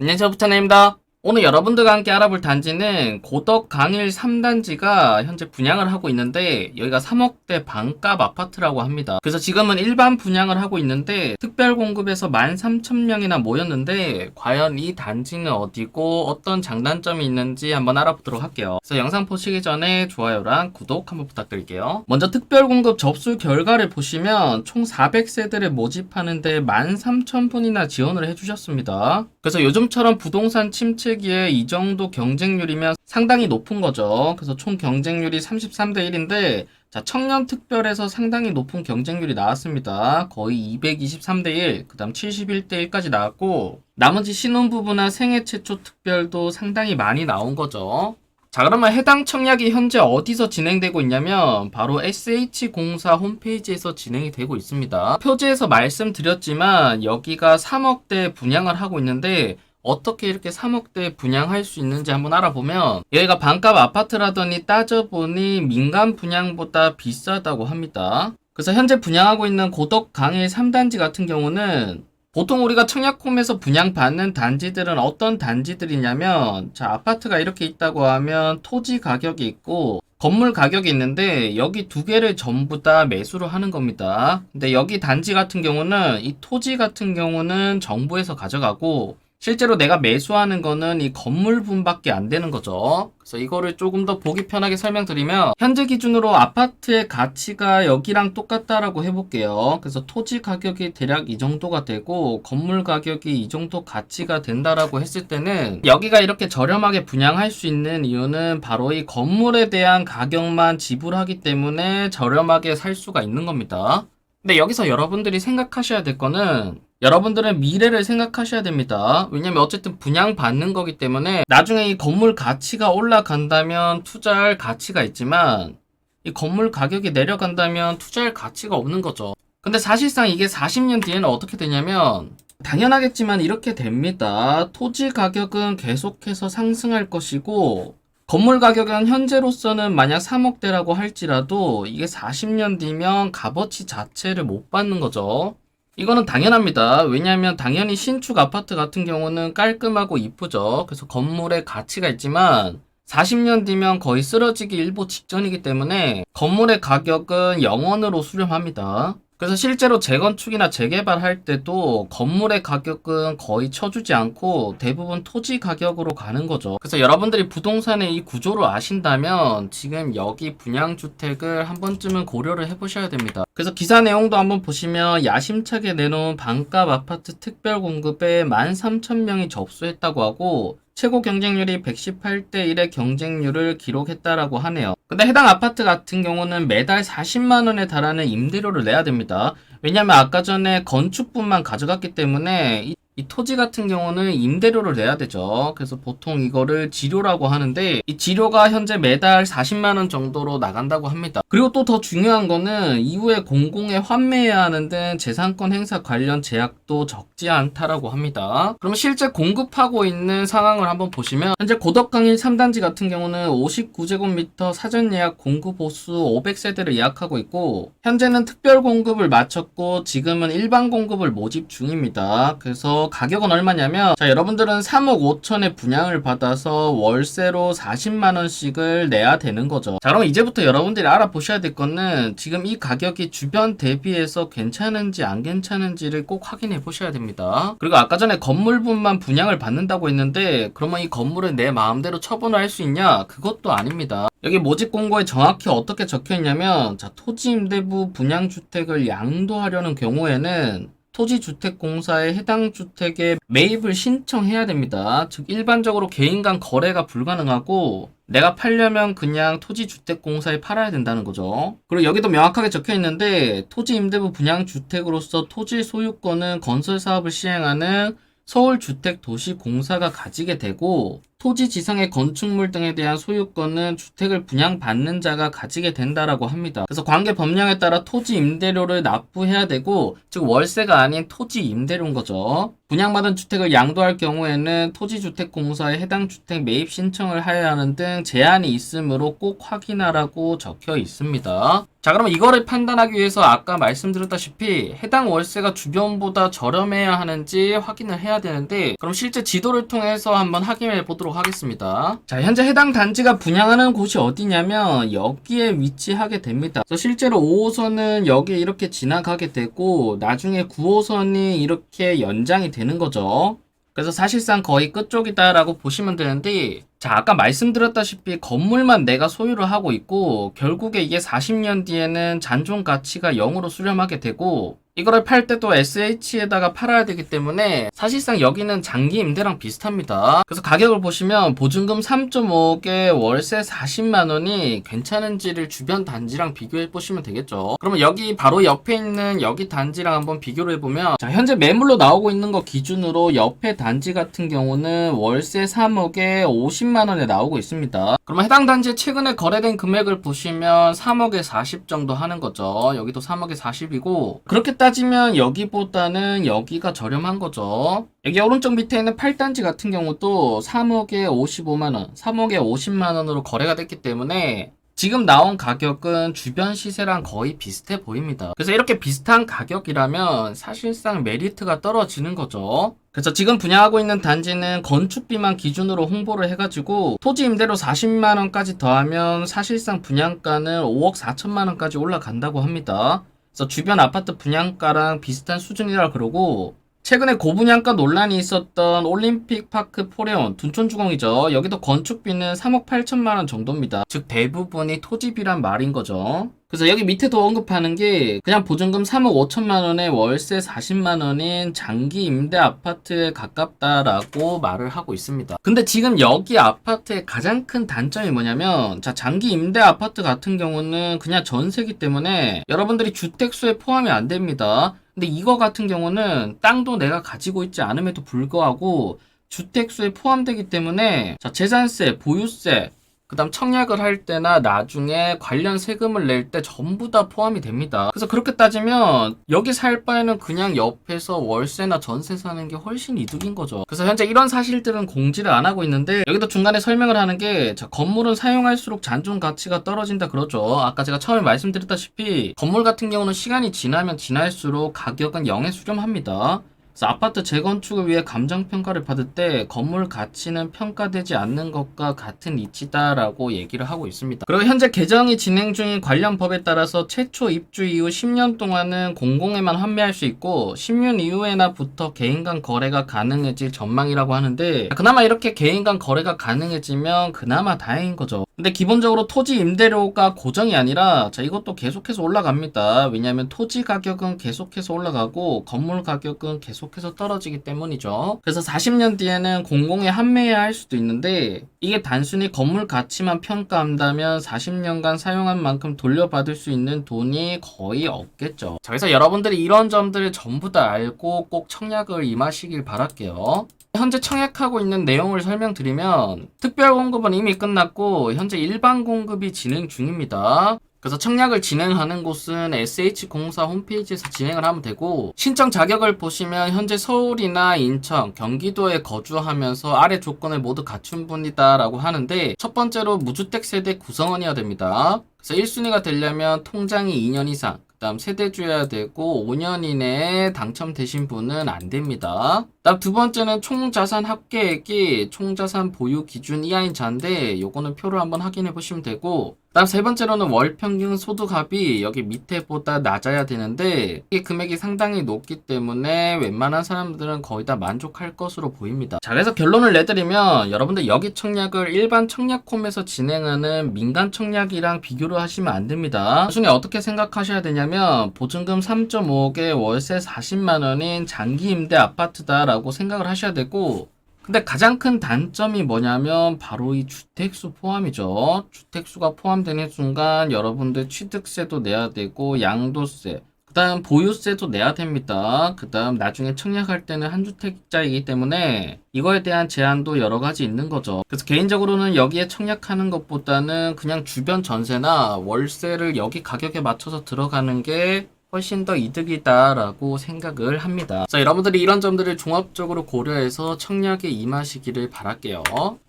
안녕하세요, 부천입니다. 오늘 여러분들과 함께 알아볼 단지는 고덕 강일 3단지가 현재 분양을 하고 있는데 여기가 3억대 반값 아파트라고 합니다. 그래서 지금은 일반 분양을 하고 있는데 특별 공급에서 13,000명이나 모였는데 과연 이 단지는 어디고 어떤 장단점이 있는지 한번 알아보도록 할게요. 그래서 영상 보시기 전에 좋아요랑 구독 한번 부탁드릴게요. 먼저 특별 공급 접수 결과를 보시면 총 400세대를 모집하는데 13,000분이나 지원을 해주셨습니다. 그래서 요즘처럼 부동산 침체기에 이 정도 경쟁률이면 상당히 높은 거죠. 그래서 총 경쟁률이 33대 1인데 자, 청년 특별에서 상당히 높은 경쟁률이 나왔습니다. 거의 223대 1, 그 다음 71대 1까지 나왔고 나머지 신혼부부나 생애 최초 특별도 상당히 많이 나온 거죠. 자, 그러면 해당 청약이 현재 어디서 진행되고 있냐면 바로 SH공사 홈페이지에서 진행이 되고 있습니다. 표지에서 말씀드렸지만 여기가 3억대 분양을 하고 있는데 어떻게 이렇게 3억대 분양할 수 있는지 한번 알아보면 여기가 반값 아파트라더니 따져보니 민간 분양보다 비싸다고 합니다. 그래서 현재 분양하고 있는 고덕 강일 3단지 같은 경우는 보통 우리가 청약홈에서 분양받는 단지들은 어떤 단지들이냐면 자, 아파트가 이렇게 있다고 하면 토지 가격이 있고 건물 가격이 있는데 여기 두 개를 전부 다 매수를 하는 겁니다. 근데 여기 단지 같은 경우는 이 토지 같은 경우는 정부에서 가져가고 실제로 내가 매수하는 거는 이 건물분밖에 안 되는 거죠. 그래서 이거를 조금 더 보기 편하게 설명드리면 현재 기준으로 아파트의 가치가 여기랑 똑같다라고 해볼게요. 그래서 토지 가격이 대략 이 정도가 되고 건물 가격이 이 정도 가치가 된다라고 했을 때는 여기가 이렇게 저렴하게 분양할 수 있는 이유는 바로 이 건물에 대한 가격만 지불하기 때문에 저렴하게 살 수가 있는 겁니다. 근데 여기서 여러분들이 생각하셔야 될 거는 여러분들은 미래를 생각하셔야 됩니다. 왜냐면 어쨌든 분양받는 거기 때문에 나중에 이 건물 가치가 올라간다면 투자할 가치가 있지만 이 건물 가격이 내려간다면 투자할 가치가 없는 거죠. 근데 사실상 이게 40년 뒤에는 어떻게 되냐면 당연하겠지만 이렇게 됩니다. 토지 가격은 계속해서 상승할 것이고 건물 가격은 현재로서는 만약 3억대라고 할지라도 이게 40년 뒤면 값어치 자체를 못 받는 거죠. 이거는 당연합니다. 왜냐하면 당연히 신축 아파트 같은 경우는 깔끔하고 이쁘죠. 그래서 건물에 가치가 있지만 40년 뒤면 거의 쓰러지기 일보 직전이기 때문에 건물의 가격은 영원으로 수렴합니다. 그래서 실제로 재건축이나 재개발할 때도 건물의 가격은 거의 쳐주지 않고 대부분 토지 가격으로 가는 거죠. 그래서 여러분들이 부동산의 이 구조를 아신다면 지금 여기 분양주택을 한 번쯤은 고려를 해보셔야 됩니다. 그래서 기사 내용도 한번 보시면 야심차게 내놓은 반값 아파트 특별 공급에 13,000명이 접수했다고 하고 최고 경쟁률이 118대 1의 경쟁률을 기록했다라고 하네요. 근데 해당 아파트 같은 경우는 매달 40만 원에 달하는 임대료를 내야 됩니다. 왜냐면 아까 전에 건축분만 가져갔기 때문에 이 토지 같은 경우는 임대료를 내야 되죠. 그래서 보통 이거를 지료라고 하는데 이 지료가 현재 매달 40만 원 정도로 나간다고 합니다. 그리고 또 더 중요한 거는 이후에 공공에 환매해야 하는 등 재산권 행사 관련 제약도 적지 않다라고 합니다. 그럼 실제 공급하고 있는 상황을 한번 보시면 현재 고덕강일 3단지 같은 경우는 59제곱미터 사전 예약 공급 호수 500세대를 예약하고 있고 현재는 특별 공급을 마쳤고 지금은 일반 공급을 모집 중입니다. 그래서 가격은 얼마냐면 자, 여러분들은 3억 5천에 분양을 받아서 월세로 40만원씩을 내야 되는 거죠. 자, 그럼 이제부터 여러분들이 알아보셔야 될 거는 지금 이 가격이 주변 대비해서 괜찮은지 안 괜찮은지를 꼭 확인해 보셔야 됩니다. 그리고 아까 전에 건물분만 분양을 받는다고 했는데 그러면 이 건물을 내 마음대로 처분을 할 수 있냐? 그것도 아닙니다. 여기 모집 공고에 정확히 어떻게 적혀 있냐면 자, 토지임대부 분양주택을 양도하려는 경우에는 토지주택공사에 해당 주택에 매입을 신청해야 됩니다. 즉 일반적으로 개인 간 거래가 불가능하고 내가 팔려면 그냥 토지주택공사에 팔아야 된다는 거죠. 그리고 여기도 명확하게 적혀 있는데 토지임대부 분양주택으로서 토지 소유권은 건설사업을 시행하는 서울주택도시공사가 가지게 되고 토지 지상의 건축물 등에 대한 소유권은 주택을 분양받는 자가 가지게 된다라고 합니다. 그래서 관계 법령에 따라 토지 임대료를 납부해야 되고 즉 월세가 아닌 토지 임대료인 거죠. 분양받은 주택을 양도할 경우에는 토지주택공사에 해당 주택 매입 신청을 해야 하는 등 제한이 있으므로 꼭 확인하라고 적혀 있습니다. 자, 그러면 이거를 판단하기 위해서 아까 말씀드렸다시피 해당 월세가 주변보다 저렴해야 하는지 확인을 해야 되는데, 그럼 실제 지도를 통해서 한번 확인해 보도록 하겠습니다. 자, 현재 해당 단지가 분양하는 곳이 어디냐면 여기에 위치하게 됩니다. 그래서 실제로 5호선은 여기에 이렇게 지나가게 되고 나중에 9호선이 이렇게 연장이 되는 거죠. 그래서 사실상 거의 끝쪽이다라고 보시면 되는데, 자, 아까 말씀드렸다시피 건물만 내가 소유를 하고 있고 결국에 이게 40년 뒤에는 잔존 가치가 0으로 수렴하게 되고 이거를 팔 때도 SH에다가 팔아야 되기 때문에 사실상 여기는 장기 임대랑 비슷합니다. 그래서 가격을 보시면 보증금 3.5억에 월세 40만 원이 괜찮은지를 주변 단지랑 비교해 보시면 되겠죠. 그러면 여기 바로 옆에 있는 여기 단지랑 한번 비교를 해보면, 자, 현재 매물로 나오고 있는 거 기준으로 옆에 단지 같은 경우는 월세 3억에 50만 원에 나오고 있습니다. 그러면 해당 단지 최근에 거래된 금액을 보시면 3억에 40 정도 하는 거죠. 여기도 3억에 40이고 그렇게 따지면 여기보다는 여기가 저렴한 거죠. 여기 오른쪽 밑에 있는 8단지 같은 경우도 3억에 55만원, 3억에 50만원으로 거래가 됐기 때문에 지금 나온 가격은 주변 시세랑 거의 비슷해 보입니다. 그래서 이렇게 비슷한 가격이라면 사실상 메리트가 떨어지는 거죠. 그래서 지금 분양하고 있는 단지는 건축비만 기준으로 홍보를 해가지고 토지 임대료 40만원까지 더하면 사실상 분양가는 5억 4천만원까지 올라간다고 합니다. 그래서 주변 아파트 분양가랑 비슷한 수준이라 그러고, 최근에 고분양가 논란이 있었던 올림픽파크 포레온 둔촌주공이죠. 여기도 건축비는 3억 8천만 원 정도입니다. 즉 대부분이 토지비란 말인 거죠. 그래서 여기 밑에도 언급하는 게 그냥 보증금 3억 5천만 원에 월세 40만 원인 장기 임대 아파트에 가깝다라고 말을 하고 있습니다. 근데 지금 여기 아파트의 가장 큰 단점이 뭐냐면, 자, 장기 임대 아파트 같은 경우는 그냥 전세기 때문에 여러분들이 주택수에 포함이 안 됩니다. 근데 이거 같은 경우는 땅도 내가 가지고 있지 않음에도 불구하고 주택수에 포함되기 때문에, 자, 재산세, 보유세, 그 다음 청약을 할 때나 나중에 관련 세금을 낼 때 전부 다 포함이 됩니다. 그래서 그렇게 따지면 여기 살 바에는 그냥 옆에서 월세나 전세 사는 게 훨씬 이득인 거죠. 그래서 현재 이런 사실들은 공지를 안 하고 있는데, 여기도 중간에 설명을 하는 게, 자, 건물은 사용할수록 잔존 가치가 떨어진다 그러죠. 아까 제가 처음에 말씀드렸다시피 건물 같은 경우는 시간이 지나면 지날수록 가격은 0에 수렴합니다. 그래서 아파트 재건축을 위해 감정평가를 받을 때 건물 가치는 평가되지 않는 것과 같은 이치다라고 얘기를 하고 있습니다. 그리고 현재 개정이 진행 중인 관련 법에 따라서 최초 입주 이후 10년 동안은 공공에만 환매할 수 있고 10년 이후에나부터 개인 간 거래가 가능해질 전망이라고 하는데, 그나마 이렇게 개인 간 거래가 가능해지면 그나마 다행인 거죠. 근데 기본적으로 토지 임대료가 고정이 아니라, 자, 이것도 계속해서 올라갑니다. 왜냐하면 토지 가격은 계속해서 올라가고 건물 가격은 계속해서 떨어지기 때문이죠. 그래서 40년 뒤에는 공공에 환매해야 할 수도 있는데, 이게 단순히 건물 가치만 평가한다면 40년간 사용한 만큼 돌려받을 수 있는 돈이 거의 없겠죠. 자, 그래서 여러분들이 이런 점들을 전부 다 알고 꼭 청약을 임하시길 바랄게요. 현재 청약하고 있는 내용을 설명드리면, 특별 공급은 이미 끝났고 현재 일반 공급이 진행 중입니다. 그래서 청약을 진행하는 곳은 SH공사 홈페이지에서 진행을 하면 되고, 신청 자격을 보시면 현재 서울이나 인천, 경기도에 거주하면서 아래 조건을 모두 갖춘 분이다 라고 하는데, 첫 번째로 무주택 세대 구성원이어야 됩니다. 그래서 1순위가 되려면 통장이 2년 이상, 그 다음 세대주여야 되고 5년 이내에 당첨되신 분은 안 됩니다. 다음 두 번째는 총자산 합계액이 총자산 보유 기준 이하인 자인데, 요거는 표를 한번 확인해 보시면 되고, 다음 세 번째로는 월 평균 소득합이 여기 밑에보다 낮아야 되는데, 이 금액이 상당히 높기 때문에 웬만한 사람들은 거의 다 만족할 것으로 보입니다. 자, 그래서 결론을 내드리면 여러분들 여기 청약을 일반 청약홈에서 진행하는 민간 청약이랑 비교를 하시면 안 됩니다. 단순히 어떻게 생각하셔야 되냐면, 보증금 3.5억에 월세 40만 원인 장기 임대 아파트다 라고 생각을 하셔야 되고, 근데 가장 큰 단점이 뭐냐면 바로 이 주택수 포함이죠. 주택수가 포함되는 순간 여러분들 취득세도 내야 되고 양도세, 그 다음 보유세도 내야 됩니다. 그 다음 나중에 청약할 때는 한주택자이기 때문에 이거에 대한 제한도 여러 가지 있는 거죠. 그래서 개인적으로는 여기에 청약하는 것보다는 그냥 주변 전세나 월세를 여기 가격에 맞춰서 들어가는 게 훨씬 더 이득이다라고 생각을 합니다. 자, 여러분들이 이런 점들을 종합적으로 고려해서 청약에 임하시기를 바랄게요.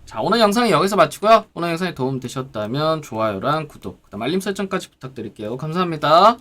자, 오늘 영상은 여기서 마치고요. 오늘 영상이 도움 되셨다면 좋아요랑 구독, 그다음 알림 설정까지 부탁드릴게요. 감사합니다.